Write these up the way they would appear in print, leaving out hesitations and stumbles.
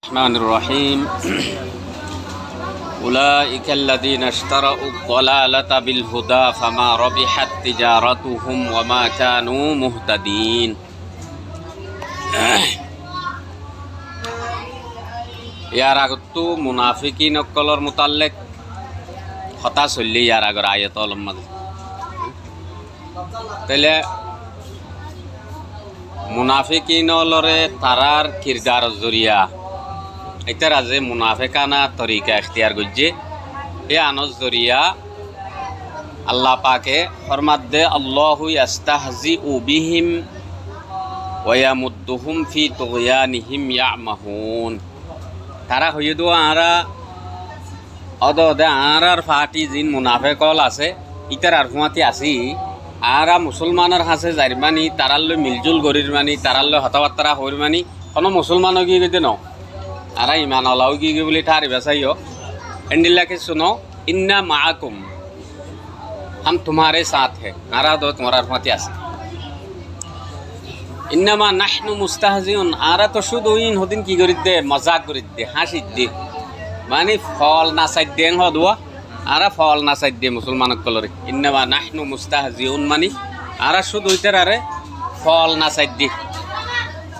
الرحمن الرحيم أولئك الذين اشتروا الضلالة بالهدى فما ربحت تجارتهم وما كانوا مهتدين ইয়ার আগতো মুনাফিকিন অকলর মুতাল্লিক হতা চললি ইয়ার আগর আয়াত অলম্মাদ তাইলে মুনাফিকিনলরে তারার কিরদার জরিয়া এটার আজে মুনাফিকানা তরিকা ইখতিয়ার করছে এ আনজ জরিয়া আল্লাহ পাকে ফরমাত দে আল্লাহু ইস্তাহজিউ বিহিম ওয়া ইয়ামুদ্দুহুম ফি তুগয়ানিহিম ইয়ামাহুন তারা হইয়ে দো আরা অদদে আরার ফাটি জিন মুনাফিকল আছে ইতার আর হুয়াতি আসি আরা মুসলমানের হাসে জারিমানি তারাল্লে মিলজুল গরির মানি তারাল্লে হতাবাত্তারা হইর মানি কোনো মুসলমানও কি কইতে ন আরা ইমান আল্লাহ কি বলি ঠারি বেসাইও এন্ডিল্লাকে सुनो इन्ना माकुम हम तुम्हारे साथ है आरा दो तुम्हारा হুয়াতি আছে ইন্নামা নাহনু মুস্তাহজিউন আরা তো শুধু ইন হদিন কি করি দে মজাক করি দে হাসি দে মানে ফল না সাইড দেন হদুয়া আরা ফল না সাইড দে মুসলমান কলরে ইন্নামা নাহনু মুস্তাহজিউন মানে আরা শুধু ইতার আরে ফল না সাইড দে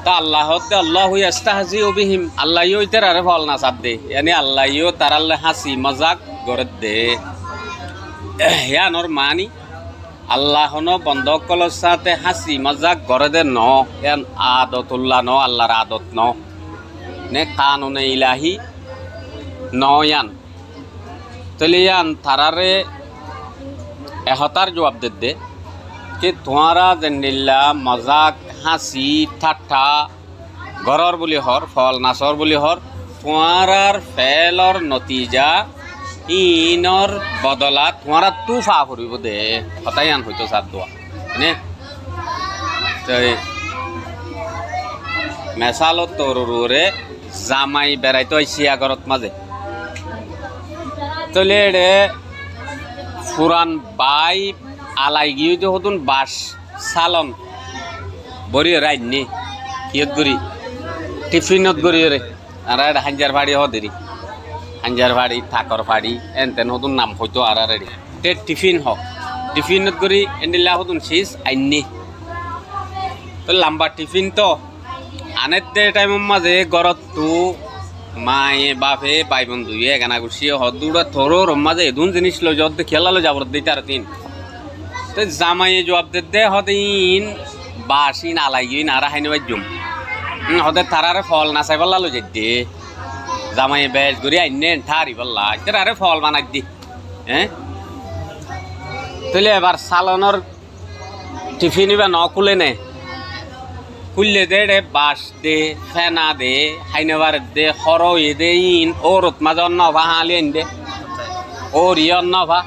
তা আল্লাহ তে আল্লাহু ইস্তাহজিউ বিহিম আল্লাহ ইও ইতার আরে ফল না সাদ দে yani আল্লাহ ইও তারাল্লে হাসি মজাক করে দে ইয়া নর মানি আল্লাহ ন বন্ধকলর সাথে হাসি মজাক করে দে ন ইয়ান আদতুল্লাহ ন আল্লাহর আদত ন নে কানুনে ইলাহি নয়ান তলিয়ান তারারে এহতার জবাব দে कि तुम्हारा जन्निल्ला मजाक हासी ठाट्टा गरर बुली हर फल नासर बुली हर तुम्हारार फेलर नतीजा इनर बदला तुम्हारा तुफा करिब दे हतायान हयतो साथ दोआ ने तो मेसालो तोरुरे जामाई बेराइतो आइसि आगरत माजे तले रे ফুরান বাই আলাই গিয়ে তো হতুন বাস সালন বরি রাইনি কিয়ত গরি টিফিনত গরি রে আর হাঞ্জার ভাড়ি হদেরি হাঞ্জার ভাড়ি থাকর ভাড়ি এনতেন হতুন নাম হইতো আর রে তে টিফিন হ টিফিনত গরি এন্ডিলা হতুন শেষ আইনি তো লম্বা টিফিন তো আনেতে টাইম মাঝে গরত তু মায়ে বাপে ভাই বন্ধু এখানা গুছিয়ে হদুড়া থরোর মাঝে এদুন জিনিস লো যত খেলালো যাবর দিতার তিন তো জামাইয়ে জবাব দে হদিন বাসিন আলাইগিন আর হাইনে বাজুম হদে তারারে ফল না চাই বললা লো দে জামাইয়ে বেশ গরি আইনে ঠারি বললা তারারে ফল বানাই দি হ্যাঁ তাহলে এবার সালনের টিফিন বা ন খুলে নে খুললে দে রে বাস দে ফেনা দে হাইনেবার দে হর দে ইন ওরত মাঝে অন্য ভা হালিয়েন দে ওর ই অন্য ভা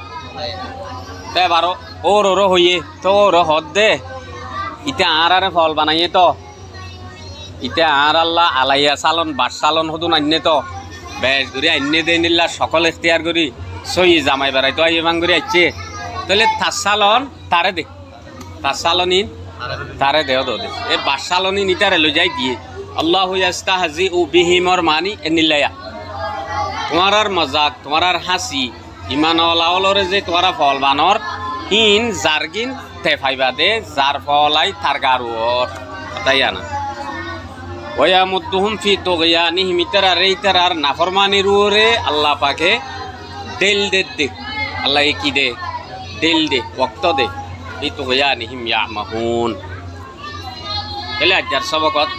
তে বারো ওর হইয়ে তো ওর হদ দে ইটা আর ফল বানাইয়ে তো ইটা আর আল্লাহ আলাইয়া সালন বাস সালন হদুন আন্নে তো বেশ করি আন্নে দে নিল্লা সকল এখতিয়ার করি সই জামাই বেড়াই তো আইবাং করি আইছে তাহলে তার সালন তারে দে তার সালন ইন তারে দেও দে এ বাসালনি নিটারে লই যাই দিয়ে আল্লাহু ইস্তাহজিউ বিহিমর মানি এনিল্লায়া তোমার মজাক তোমার হাসি ইমান ওলাওলরে যে তোমার ফল বানর ইন জারগিন তে ফাইবা দে জার ফলাই তার গারুর তাই না ওয়া মুদ্দুহুম ফি তুগয়ানিহিম ইতারা রেইতার নাফরমানি রুরে আল্লাহ পাকে দেল দে আল্লাহ কি দে দেল দে ওয়াক্ত দে তুগয়ানিহিম ইয়ামাহুন এলে আজার সবকত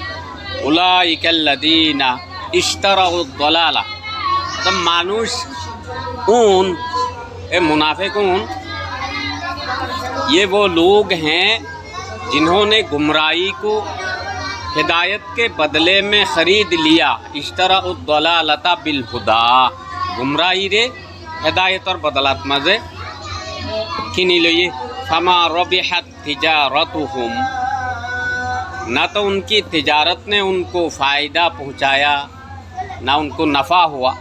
উলাইকাল্লাযীনা ইশতারাউ দালালা তো মানুষ उन ए मुनाफिकून ये वो लोग हैं जिन्होंने गुमराही को हिदायत के बदले में ख़रीद लिया इश्तराउ दलालता बिल हुदा गुमराही रे हिदायत और बदलात मजे किनी लो ये फमा रबिहत तिजारतुहुम ना तो उनकी तिजारत ने उनको फ़ायदा पहुँचाया ना उनको नफ़ा हुआ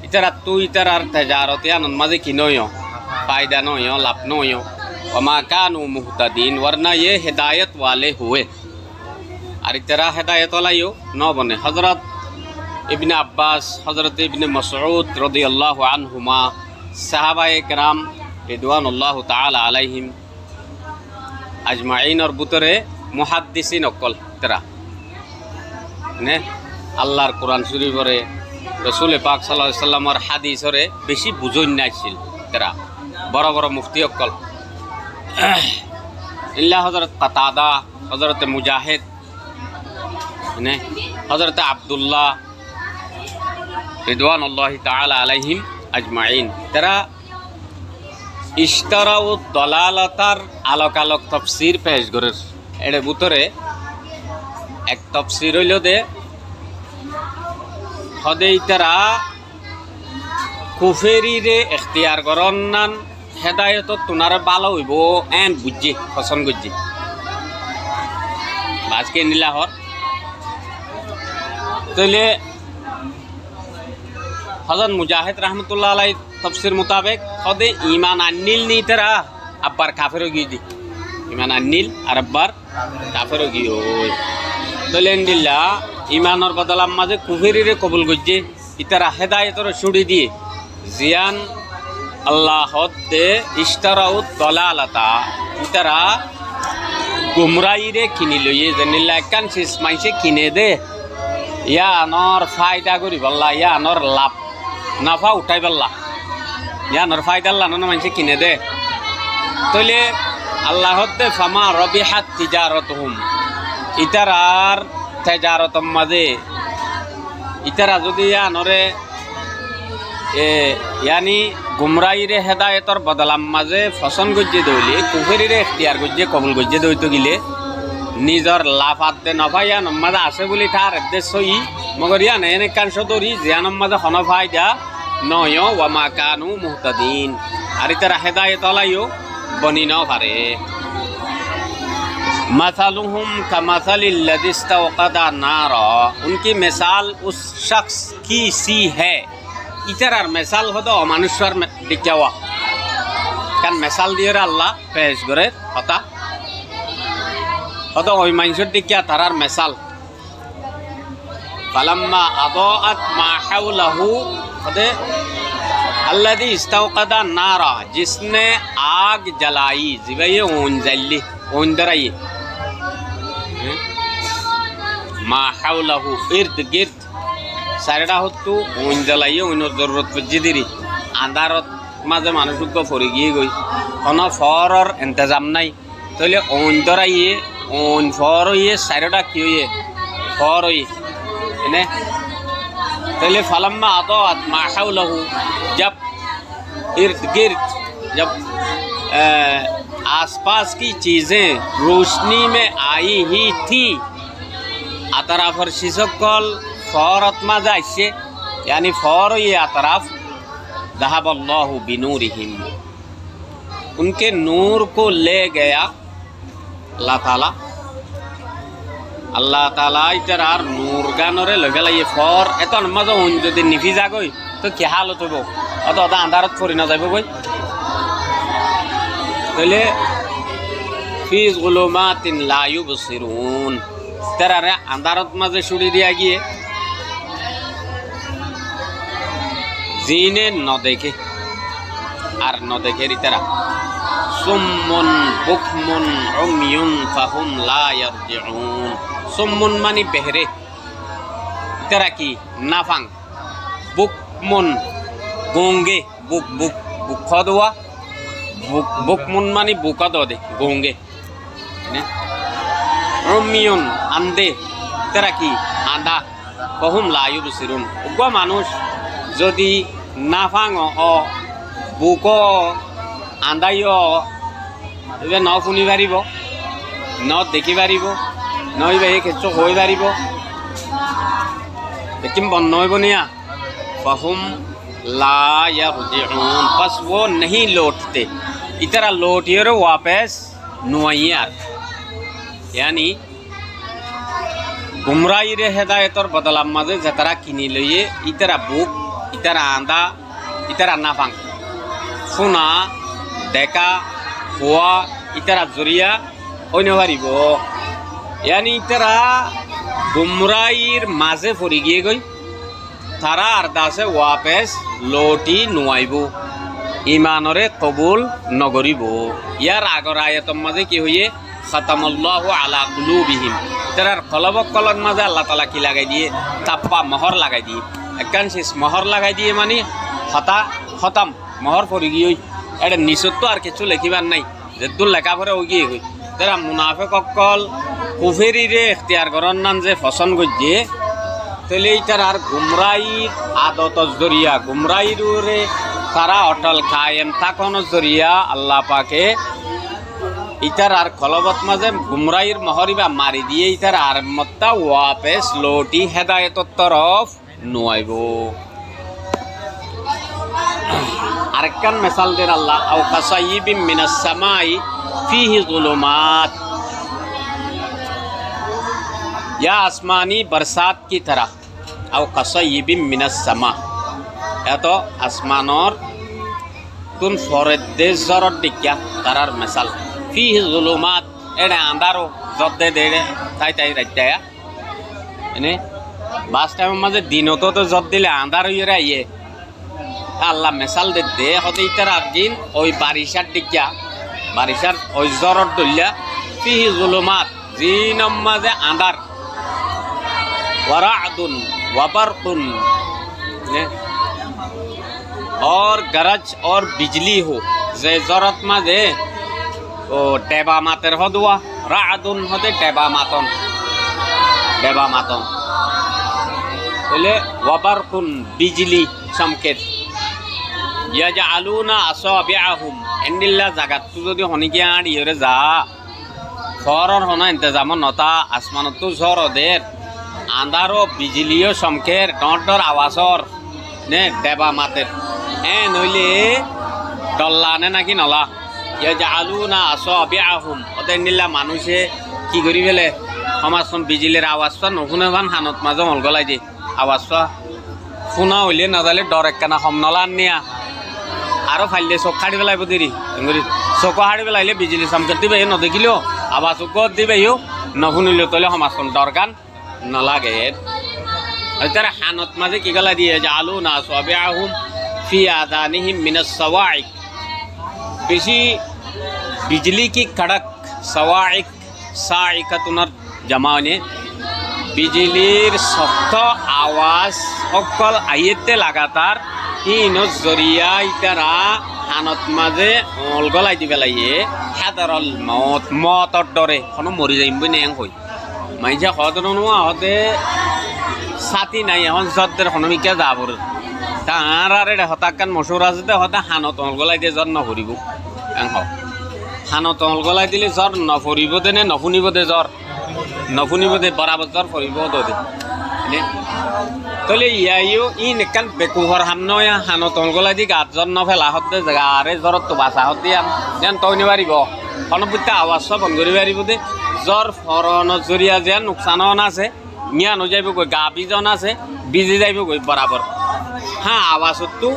इतरा तू इतरा तिजारत या मजे की नो फ़ायदा नो लाभ नो वमा कानू मुहतदीन वरना ये हिदायत वाले हुए और इतरा हिदायत वाला यो न बने हजरत ইবনে আব্বাস, হযরত ইবনে মাসউদ রাদিয়াল্লাহু আনহুমা, সাহাবায়ে কেরাম রিদওয়ানুল্লাহু তাআলা আলাইহিম আজমাইনের ভিতরে মুহাদ্দিসিন অকল তারা নে আল্লাহর কোরআন শরীফরে রাসূল পাক সাল্লাল্লাহু আলাইহি সাল্লামের হাদিসরে বেশি বুঝন নাইছিল তারা বড় বড় মুফতি অকল ইল্লা হযরত কাতাদা, হযরত মুজাহিদ নে হযরত আব্দুল্লাহ রিদওয়ানুল্লাহি তাআলা আলাইহিম আজমাইন তারা ইশতারাউ দলালাতার আলোক আলোক তাফসীর পেশ করেন। এর ভিতরে এক তাফসীর হইল দে হদে তারা কুফেরিরে ইখতিয়ার করন নান হেদায়েত তুনার ভালো হইব এন বুঝি পছন্দ করছি আজকে নীলাহর তাইলে হযরত মুজাহিদ রহমতুল্লাহ আলাইহি তফসির মোতাবেক হদে ইমান আনিল নি তারা আব্বার কাফের গিয়ে দি ইমান আনিল আর আব্বার কাফের গিয়ে ওই তলেন্দিল্লা ইমানর বদলাম মাঝে কুফেরিরে কবুল করছে ইতারা হেদায়েতর ছুড়ি দিয়ে জিয়ান আল্লাহ হদে ইশতারাউ দলালাতা ইতারা গুমরাইরে কিনি লইয়ে জানিল্লা একখান শেষ মাইসে কিনে দে ইয়া আনর ফায়দা করি বললা ইয়া আনর লাভ নাফা উঠাই পারলা ইয়ানোর ফায়দা আল্লাহ না মানুষে কিনে দে তইলে আল্লাহ দে ফামা রবিহাত তিজারতুহুম ইতারার তেজারতম মাঝে ইতারা যদি ইয়ানরে ইয়ানি গুমরাইরে হেদায়েতর বদলাম মাঝে ফসন গজ্জে দইলে কুফেরিরে ইখতিয়ার গজ্জে কবুল গজ্জে দইতো গিলে নিজর লাফাত দে নফা ইয়ান মাঝে আছে বলি তার দে সই মগর ইয়ান এনে কান সদরি জিয়ানম মাঝে হন ফায়দা নয় ওয়ামা কানু মুহতাদিন আর ইতারা হেদায়েত আলাইও বনি ন পারে मसलुहुम कमसलिल्लज़ी इस्तवक़दा नारा उनकी मिसाल उस शख्स की सी है इतरार मिसाल हो तो मनुष्यर दिखावा कान मिसाल दिए अल्लाह पेश करे होता हो तो वही मनुष्य दिखा तारार मिसाल फलम्मा अदाअत मा हौलहु होते अल्लज़ी इस्तवक़दा नारा जिसने आग जलाई जिबे ऊन जल्ली ऊन दराई মা হাওলাহু ইরদ গিরদ সাইডা হতো ওন জ্বালাইয়ে ওইনোর জরুরত পড়ছে দিরি আন্ধারত মাঝে মানুষক ফরি গিয়ে গই কোনো ফরর ইন্তজাম নাই তাহলে ওন ধরাইয়ে ওন ফর হইয়ে সাইডা কি হইয়ে ফর হইয়ে এনে তাহলে ফালাম্মা আদাত মা হাওলাহু जब इर्द गिर्द जब आसपास की चीज़ें रोशनी में आई ही थी আতারাফর শিসকল ফরতমা যাইছে यानी फौर ये आतराफ दहाबल्लाहु बिनूरिहिम उनके नूर को ले गया अल्लाह ताला इतरार नूर गानरे लगेला ये फौर एतन मजा उन যদি নিভি যাগই তো কি হালত হইব অত অত আন্ধারত পড়ি না যাইব কই তাহলে ফি যুলুমাতিন লা ইউবসিরুন তারা আন্ধারত মাঝে ছুড়ি দিয়া গিয়ে জিনে ন দেখে আর ন দেখে তারা সুম্মুন বুকমুন উমিয়ুন ফাহুম লা ইয়ারজিউন সুম্মুন মানে বেহরে তারা কি নাফাং বুকমুন গোঙ্গে বুক বুক বুক খদওয়া বুক বুকমুন মানে বুকা দে গোঙ্গে রমিয়ন আন্দে তারা কি আন্দা কহুম লায়ু বসিরুন উগ্র মানুষ যদি না ফাং অ বুক আন্দাই এবার ন শুনি পারিব ন দেখি পারিব নইবা এই ক্ষেত্র হয়ে পারিব लेकिन बन्न हो बनिया फहुम ला यरजिऊन बस वो नहीं लौटते इतरा लौटिए रो वापस नुआइयार यानी गुमराही रे हेदायतर बदलाम माजे जतरा किनी लइए इतरा बुक इतरा आंदा इतरा नाफांग सुना देखा हुआ इतरा जरिया होने पारिबो यानी इतरा गुमराहीर माजे फरी गिए गई তারা আরদাসে ওয়াপেস লটি নুয়াইব ইমানরে কবুল নগরিব ইয়ার আগর আয়াতর মাঝে কি হইয়ে খতামাল্লাহু আলা কুলুবিহিম তারার কলবক কলর মাঝে আল্লাহ তাআলা কি লাগাই দিয়ে তাপ্পা মোহর লাগাই দিয়ে একখান শেষ মোহর লাগাই দিয়ে মানে খতাম মোহর পড়ি গিয়ে এটা নিচত তো আর কিছু লেখিবার নাই যেদুর লেখা পরে ওই গিয়ে গই তারা মুনাফেক অকল কুফেরিরে এখতিয়ার করার নাম যে ফসন গজ্জে তাহলে এইটার আর গুমরাইর আদতর জরিয়া গুমরাইরে তারা অটল কায়েম থাকনের জরিয়া আল্লাহ পাকে ইটার আর কলবত মাঝে গুমরাইর মহরিবা মারি দিয়ে ইটার আর মত্তা ওয়াপেস লোটি হেদায়েতর তরফ নুয়াইব আরেকখান মিসাল দেন আল্লাহ আও কাসাইবিম মিনাস সামাই ফিহি যুলুমাত या आसमानी बरसात की तरह और कसय्यिबिम मिनस समा या तो आसमानर तुन फरदे जरत दिक्या तारार मिसाल फीहि जुलुमात एडे अंधारो जद्दे देडे ताई ताई रत्या एने बास टाइम माजे दिनो तो जद दिले अंधार হইয়ে রাইয়ে আল্লাহ মিসাল দে হতে ইতার দিন ওই বারিশার দিক্য়া বারিশার ওই জরত দলিয়া ফিহি जुलुमात জিনম মাঝে আন্ধার वरादुन वबरकुन और गरज और बिजली हो जे जरत माजे ओ डेबा मातेर हदुआ रादुन हदे डेबा मातन बोले वबरकुन बिजली चमकेत याजआलुना असाबिअहुम एंडिल्ला जागात तु जदि हनिके आड़ी रे जा फरर हना इंतजाम नता आसमानत तो जर देर आंधारो बिजलियो चमकेर डर आवाजर ने डेबा मातेर नইলে डल्ला ने नाकि नला याजआलुना असाबिअहुम ओते निला मानुषे কি করি ফেলে সমাজখন বিজলির আওয়াজটা নুশুনে ভান হানত মাঝে হলগলাই দিয়ে আওয়াজটা শুনা হইলে নাজালে ডর একখানা হম নলান নিয়া আরো ফাইলে চোখ হাড়ি পেলাইব দেরি চোখ হাড়ি পেলাইলে বিজলি চমকের দিবে নদেখিলেও আওয়াজ উগত দিবেও নশুনিলেও তলে সমাজখন দরকার নলাগে তারা হানত মাঝে কি গলা দিয়ে জালুনা আসাবিআহুম ফি আযানিহিম মিনাস সাওয়াইক বেশি बिजली की कड़क सवाइक साइकतुनर जमाने बिजलीर सख्त आवाज अकल आइते लगातार इन जरिया इतारा हानत माजे अलगलाई दिबे लाइए हादारल मौतर डरे कोनो मरि जाइम बने एं होय माइजा खदरनो हते साथी নাই এখন জদ্দের হনমিকা যাবর তারারে হতাকান মশুর আছে হতা হানত অলগলাই দিয়ে জ্বর নভরিব এং হ হানত অলগলাই দিলে জ্বর নভরিব দেনে নশুনিব দে জ্বর নশুনিব দে বরাবর জ্বর ফরিব দে নে তলে ইয়াইও ইন একান বেকুহর হামনয়া হানত অলগলাই দি গাত জ্বর নফেলা হতে জায়গা আরে জ্বরত তো বাসা হতে যেন তইনি পারিব হনপুত্তা আওয়াজ সব বন্ধ করি পারিব দে জ্বর ফরন জরিয়া যে নুকসান আছে মিয়া ন যাইব কই গা বিজন আছে বিজি যাইব কই বরাবর হ্যাঁ আওয়াজ তো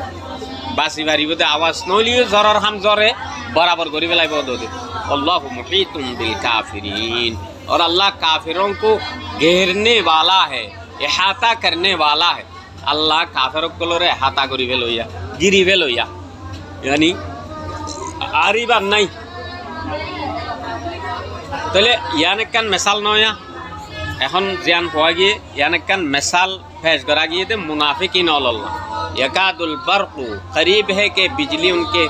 বাসি পারিব দে আওয়াজ নলিও জ্বরের হাম জ্বরে बराबर करी बेलाइब दे अल्लाहु मुहीतुम बिल काफिरीन और अल्लाह काफिरों को घेरने वाला है इहाता करने वाला है अल्लाह काफिरों को लोरे इहाता करी बेलोया गिरी बेलोया यानी आरी बार नहीं तले याने कान मिसाल नया এখন জ্ঞান হওয়া গিয়ে ইয়ানে কান मिसाल पेश करा गई थे मुनाफिकीन अल्लाह यकादुल बरकु करीब है कि बिजली उनके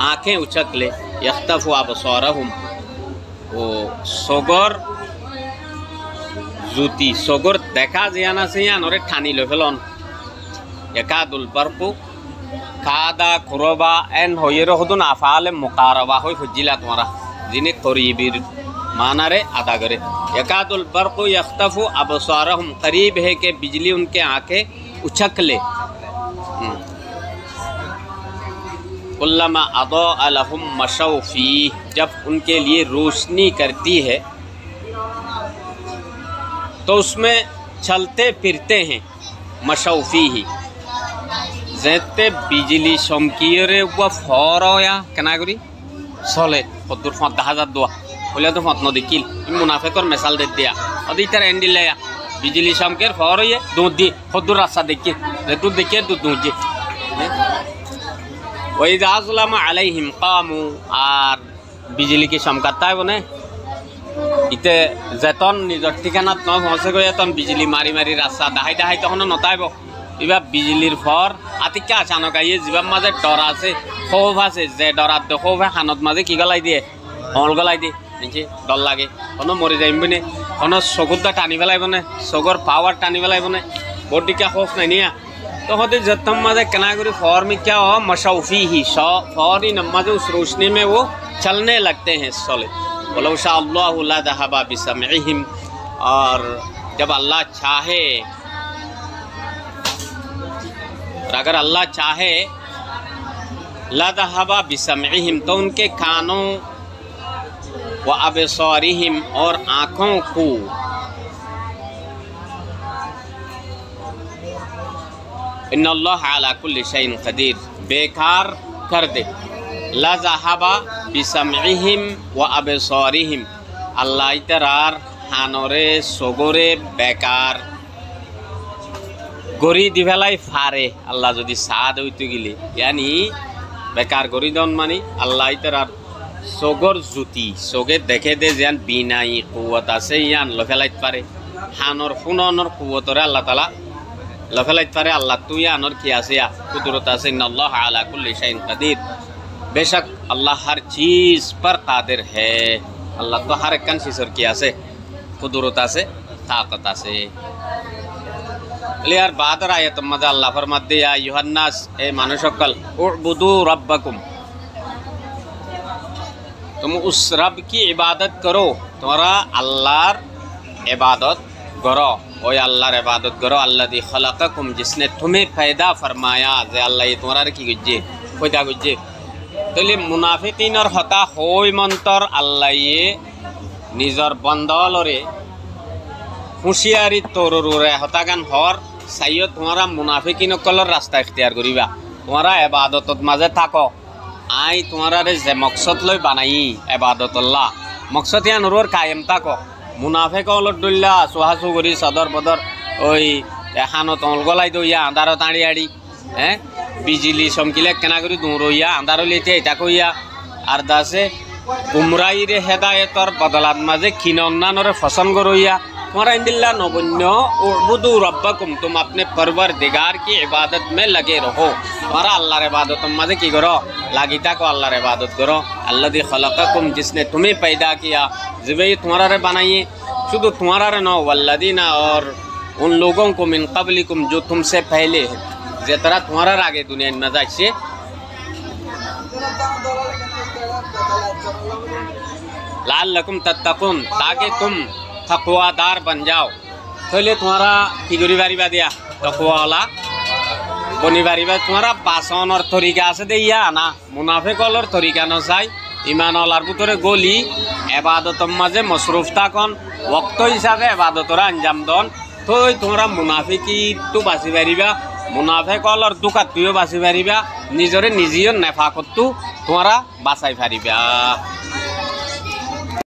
आँखें उछक ले यख्तफु अबसारहुम ओ सगर जुती सगर देखा जियाना से यान और ठानी लो फेलन यकादुल बरकु कादा कुरबा एन होये रहुदुन आफाल मुकारबा होय फजिला तुम्हारा जिने करीबिर माना रे अदा करे यकादुल बरकु यख्तफु अबसारहुम करीब है कि बिजली उनके आँखें उछक ले कुल्लमा अज़ाअ लहुम मशौ फीह जब उनके लिए रोशनी करती है तो उसमें चलते फिरते हैं मशौ फीह जेते बिजली चमकिरे व फरया केनागरी चले कदुर फत 10,000 दोआ बोले तो फत नदिकिल मुनाफिकर मिसाल दे दिया अदी तरह एंडिल या बिजली चमके फौर ये दूध दी खुद रास्ता देखिए दूध देखिए दूध दी वही दाजुलाम अलैहिम कामू और बिजली की चमकाता है बने इते जेतन निजर ठिकाना न पहुँचे गए तन बिजली मारी मारी रास्ता दाहाई दाहाई तक नताइब इबा बिजलिर फर आतिका अचानक आइए जीवन माजे डर आछे खौफ आछे जे डरात दो खौफ हानत माजे की गलाई दिए हल गलाई दिए निजे डर लागे कोनो मरि जाइम बने कोनो चकुदा टानी पेलाइब ने चकुर पावर टानी पेलाइब ने बडिका खौफ नहीं निया तो होते जतम माजे केना करी फर में क्या हो मशौफी ही फौरी नमाज उस रोशनी में वो चलने लगते हैं सोले वलौ शा अल्लाहु ला दहबा बिसमइहिम और जब अल्लाह चाहे और अगर अल्लाह चाहे ला दहबा बिसमइहिम तो उनके कानों व अबसारिहिम और आँखों को इन्नल्लाह अला कुल्ली शैइन क़दीर बेकार कर दे ला दहबा बिसमइहिम व अबसारिहिम अल्लाह इतरार हानरे सगरे बेकार गरी दिफेलाई फारे अल्लाह जदि साद हইতে গিলে यानी बेकार गरी दन मानी अल्लाह इतरार सगर जुती सगे देखे दे जेन बिनाई कुवत আছে ইয়ান লফেলাইতে পারে হানর ফুননর কুवतरे अल्लाह ताला लफेलाइते पारे अल्लाह तु यानर की আছে कुदरत আছে इन्नल्लाह अला कुल्ली शैइन क़दीर बेशक अल्लाह हर चीज पर कादिर है अल्लाह तो हर एक चीज़र की আছে कुदरत আছে ताकत আছে यार बादर आयत मजा अल्लाह फरमाते या युहन्नास ए मानुषकल उअबुदू रब्बकुम तुम उस रब की इबादत करो तुम्हारा अल्लाहर इबादत करो ओए अल्लाहर इबादत करो अल्लादी खलक़कुम जिसने तुम्हें पैदा फरमाया जे अल्लाह ये तुम्हारा की गुज्जे पैदा गुज्जे तो ले मुनाफिकीन और हता होय मंतर अल्लाह ये निजर बंदलरे हुशियारी तोरे हतागान हर साइयो तुम्हारा मुनाफिकीन कलर रास्ता इख्तियार करिबा तुम्हारा इबादतत माजे थाको आई तुम्हारा रे जे मकसद लई बानाई इबादतुल्लाह मकसद या नूर कायम थाको मुनाफिक अलर दुल्ला सुहासु करी सदर बदर ओई हानो तल गलाई दइया आंधार ताड़ी आड़ी हैं बिजली चमकिले केना करी दूरइया आंधार लेते এটা কইয়া আর দাসে गुमराही रे हेदायतर बदलात माजे खिनन्नानरे फसन गरइया तुम्हारा इंदिल्ला नबन्य उअबुदू रब्बकुम तुम अपने परवरदिगार की इबादत में लगे रहो तुम्हारा अल्लाहर इबादत माजे की करो लागिता को अल्लाहर इबादत करो अल्लादी खलक़कुम जिसने तुम्हें पैदा किया जिवे तुम्हारा रे बनाइए शुद्ध तुम्हारा रे नो वल्लदीना और उन लोगों को मिन क़ब्लिकुम जो तुमसे पहले है जे तरह तुम्हारा आगे दुनिया में जाइए लअल्लकुम तत्तकुन ताकि तुम तक़वादार बन जाओ तो ले तुम्हारा की गरी बारी बा दिया तक़वा वाला बनी बारी बा तुम्हारा बासन और तरीका से दिया ना मुनाफिक और तरीका न चाই ईमान वालार ভিতরে গলি ইবাদতের মাঝে মসরুফ থাকুন ওয়াক্ত হিসাবে ইবাদতের আঞ্জাম দন তো তোমরা মুনাফিকি তো বাঁচি পারিবা মুনাফিক হলর দুকাত তুইও বাঁচি পারিবা নিজরে নিজেও নেফাকত তোমরা বাঁচাই পারিবা।